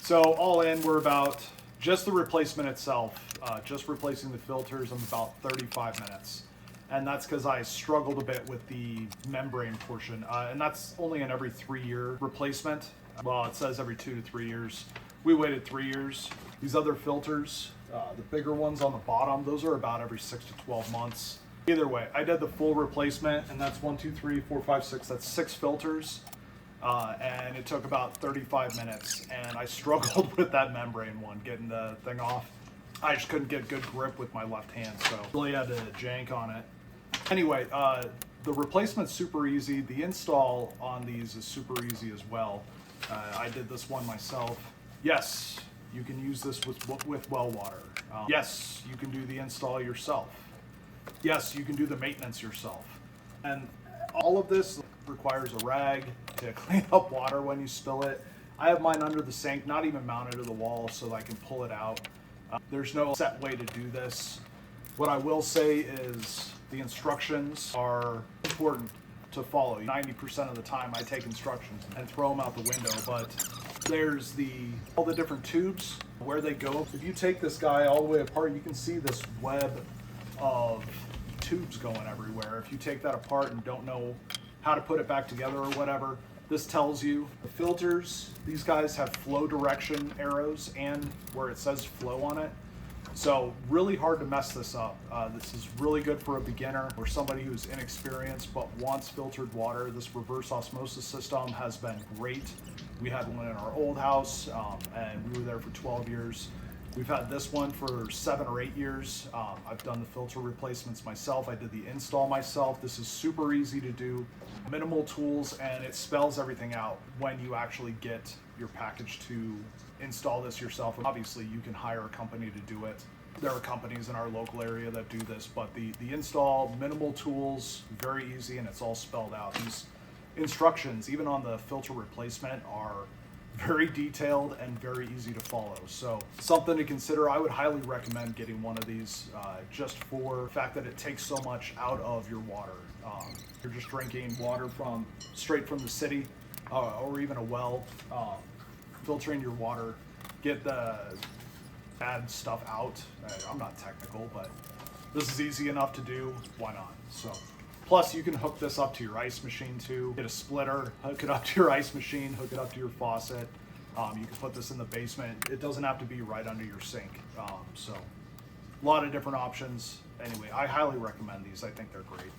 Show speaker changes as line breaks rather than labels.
So all in, we're about, just the replacement itself, just replacing the filters, I'm about 35 minutes. And that's because I struggled a bit with the membrane portion. And that's only an every 3-year replacement. Well, it says every 2 to 3 years. We waited 3 years. These other filters, the bigger ones on the bottom, those are about every 6 to 12 months. Either way, I did the full replacement, and that's 1, 2, 3, 4, 5, 6, that's 6 filters. And it took about 35 minutes, and I struggled with that membrane one, getting the thing off. I just couldn't get good grip with my left hand, so really had to jank on it. Anyway, the replacement's super easy. The install on these is super easy as well. I did this one myself. Yes, you can use this with well water. Yes, you can do the install yourself. Yes, you can do the maintenance yourself. And all of this requires a rag to clean up water when you spill it. I have mine under the sink, not even mounted to the wall, so that I can pull it out. There's no set way to do this. What I will say is the instructions are important to follow. 90% of the time I take instructions and throw them out the window, but there's all the different tubes, where they go. If you take this guy all the way apart, you can see this web of tubes going everywhere. If you take that apart and don't know how to put it back together or whatever, this tells you. The filters, these guys have flow direction arrows and where it says flow on it. So really hard to mess this up. This is really good for a beginner or somebody who's inexperienced but wants filtered water. This reverse osmosis system has been great. We had one in our old house, and we were there for 12 years. We've had this one for 7 or 8 years. I've done the filter replacements myself. I did the install myself. This is super easy to do, minimal tools, and it spells everything out when you actually get your package to install this yourself. Obviously, you can hire a company to do it. There are companies in our local area that do this, but the install, minimal tools, very easy, and it's all spelled out. These instructions, even on the filter replacement, are very detailed and very easy to follow. So something to consider. I would highly recommend getting one of these just for the fact that it takes so much out of your water. You're just drinking water straight from the city or even a well. Filtering your water, get the bad stuff out. I'm not technical, but this is easy enough to do. Why not? So, plus you can hook this up to your ice machine too. Get a splitter, hook it up to your ice machine, hook it up to your faucet. You can put this in the basement. It doesn't have to be right under your sink. So, a lot of different options. Anyway, I highly recommend these. I think they're great.